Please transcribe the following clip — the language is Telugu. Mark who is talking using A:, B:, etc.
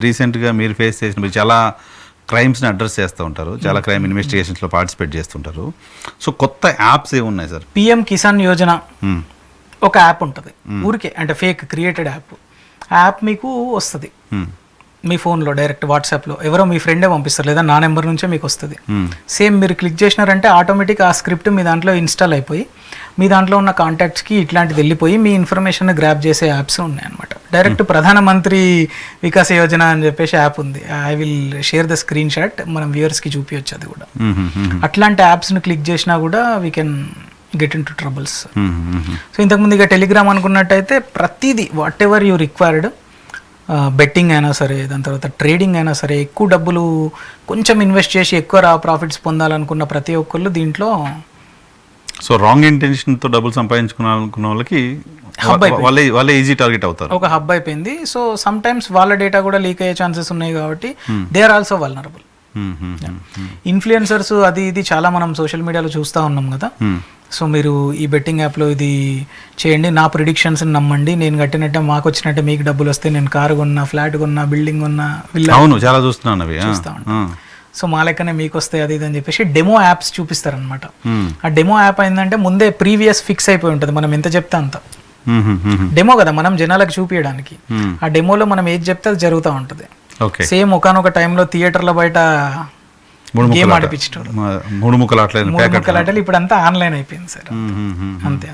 A: రీసెంట్గా మీరు ఫేస్ చేసిన మీరు చాలా క్రైమ్స్ని అడ్రస్ చేస్తూ ఉంటారు, చాలా క్రైమ్ ఇన్వెస్టిగేషన్స్లో పార్టిసిపేట్ చేస్తుంటారు. సో కొత్త యాప్స్ ఏమున్నాయి సార్?
B: పిఎం కిసాన్ యోజన ఒక యాప్ ఉంటుంది ఊరికే, అంటే ఫేక్ క్రియేటెడ్ యాప్. ఆ యాప్ మీకు వస్తుంది మీ ఫోన్లో డైరెక్ట్ వాట్సాప్లో, ఎవరో మీ ఫ్రెండే పంపిస్తారు లేదా నా నెంబర్ నుంచే మీకు వస్తుంది. సేమ్ మీరు క్లిక్ చేసినారంటే ఆటోమేటిక్ ఆ స్క్రిప్ట్ మీ దాంట్లో ఇన్స్టాల్ అయిపోయి మీ దాంట్లో ఉన్న కాంటాక్ట్స్కి ఇట్లాంటిది వెళ్ళిపోయి మీ ఇన్ఫర్మేషన్ గ్రాప్ చేసే యాప్స్ ఉన్నాయన్నమాట. డైరెక్ట్ ప్రధానమంత్రి వికాస్ యోజన అని చెప్పేసి యాప్ ఉంది. I will share the screen shot, మనం వ్యూవర్స్కి చూపించచ్చు అది కూడా. అట్లాంటి యాప్స్ని క్లిక్ చేసినా కూడా we can get in to troubles. So ఇంతకుముందు ఇక టెలిగ్రామ్ అనుకున్నట్టయితే ప్రతిదీ what ever you required, betting అయినా సరే, దాని తర్వాత ట్రేడింగ్ అయినా సరే, ఎక్కువ డబ్బులు కొంచెం ఇన్వెస్ట్ చేసి ఎక్కువ ప్రాఫిట్స్ పొందాలనుకున్న ప్రతి ఒక్కళ్ళు దీంట్లో.
A: సో రాంగ్ ఇంటెన్షన్తో డబ్బులు సంపాదించుకున్న వాళ్ళకి వాళ్ళే ఈజీ టార్గెట్ అవుతారు.
B: ఒక హబ్ అయిపోయింది. సో సమ్ టైమ్స్ వాళ్ళ డేటా కూడా లీక్ అయ్యే ఛాన్సెస్ ఉన్నాయి కాబట్టి they are also vulnerable. Influencers అది ఇది చాలా మనం సోషల్ మీడియాలో చూస్తూ ఉన్నాం కదా. సో మీరు ఈ బెట్టింగ్ యాప్లో ఇది చేయండి, నా ప్రిడిక్షన్స్ని నమ్మండి, నేను కట్టినట్టే మాకు వచ్చినట్టే మీకు డబ్బులు వస్తే, నేను కారు కొన్నా, ఫ్లాట్ కొన్నా, బిల్డింగ్ కొన్నా,
A: చాలా చూస్తున్నాను అవి
B: చూస్తూ ఉంటాను. సో మా లెక్కనే మీకు వస్తాయి అది ఇది అని చెప్పేసి డెమో యాప్స్ చూపిస్తారనమాట. ఆ డెమో యాప్ ఏంటంటే ముందే ప్రీవియస్ ఫిక్స్ అయిపోయి ఉంటుంది, మనం ఎంత చెప్తే అంత. డెమో కదా, మనం జనాలకు చూపించడానికి. ఆ డెమోలో మనం ఏది చెప్తే అది జరుగుతూ ఉంటుంది. సేమ్ ఒకనొక టైంలో థియేటర్ల బయట గేమ్ ఆడిపించడం,
A: మూడు ముక్కలు ఆటలు
B: ఇప్పుడు అంతా ఆన్లైన్ అయిపోయింది సార్. అంతే.